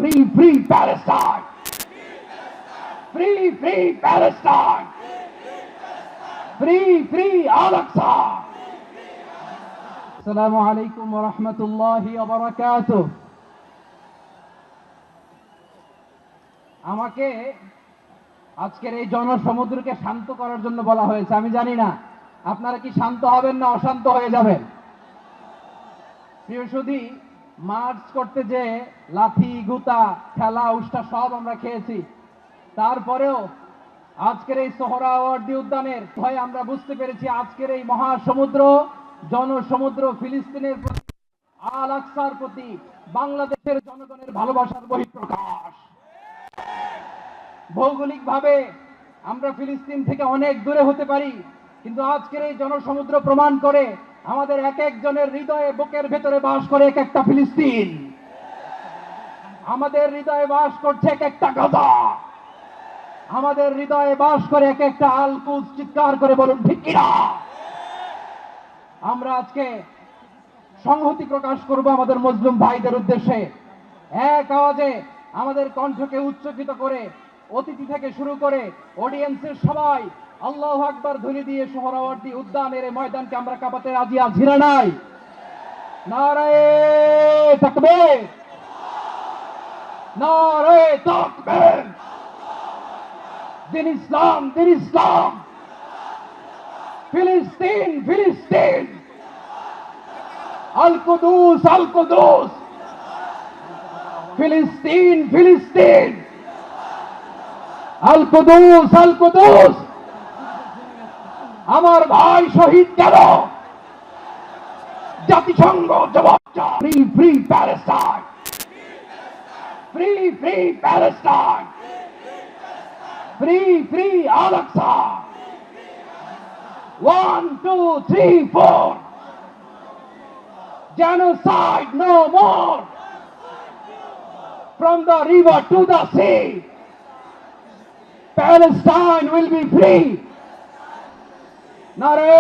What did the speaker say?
Free, free Palestine! Free, free Palestine! Free, free Al-Aqsa! Assalamu alaikum wa rahmatullahi wa barakatuh. আমাকে আজকের এই জনসমুদ্রকে শান্ত করার জন্য বলা হয়েছে। আমি জানি না আপনারা কি শান্ত হবেন না অশান্ত হয়ে যাবেন। প্রিয় সুধী, মার্চ করতে যে লাথি গুতা খেলা উষ্টা সব আমরা খেয়েছি, তারপরেও আজকের এই সোহরাওয়ার্দী উদ্যানের ভয়ে আমরা বুঝতে পেরেছি আজকের এই মহাসমুদ্র জনসমুদ্র ফিলিস্তিনের প্রতি, আল আকসার প্রতি বাংলাদেশের জনগণের ভালোবাসার বহিঃপ্রকাশ। ভৌগোলিকভাবে আমরা ফিলিস্তিন থেকে অনেক দূরে হতে পারি, কিন্তু আজকের এই জনসমুদ্র প্রমাণ করে আমাদের এক একজনের হৃদয়ে বুকের ভেতরে বাস করে এক একটা ফিলিস্তিন। আমাদের হৃদয়ে বাস করছে এক একটা গাজা, আমাদের হৃদয়ে বাস করে এক একটা আল কুদস। চিৎকার করে বলুন ঠিক কিনা। আমরা আজকে সংহতি প্রকাশ করব আমাদের মুসলিম ভাইদের উদ্দেশ্যে। এক আওয়াজে আমাদের কণ্ঠকে উচ্চকিত করে অতিথি থেকে শুরু করে অডিয়েন্সের সবাই আল্লাহু আকবার ধ্বনি দিয়ে সোহরাওয়ার্দী উদ্যানের এই ময়দানকে আমরা কাঁপাতে রাজি আছি না নাই? নারায়ে তাকবীর, নারায়ে তাকবীর। দিন ইসলাম, দিন ইসলাম। ফিলিস্তিন, ফিলিস্তিন। আল কুদুস, আল কুদুস। ফিলিস্তিন, ফিলিস্তিন। আল কুদুস, আল কুদুস। আমার ভাই শহীদ কেন? জাতিসংঘ জবাব চায়। Free, free Palestine. Free, free Palestine. Free, free Al Aqsa. 1, 2, 3, 4. Genocide no more. From the river to the sea, Palestine will be free. Nare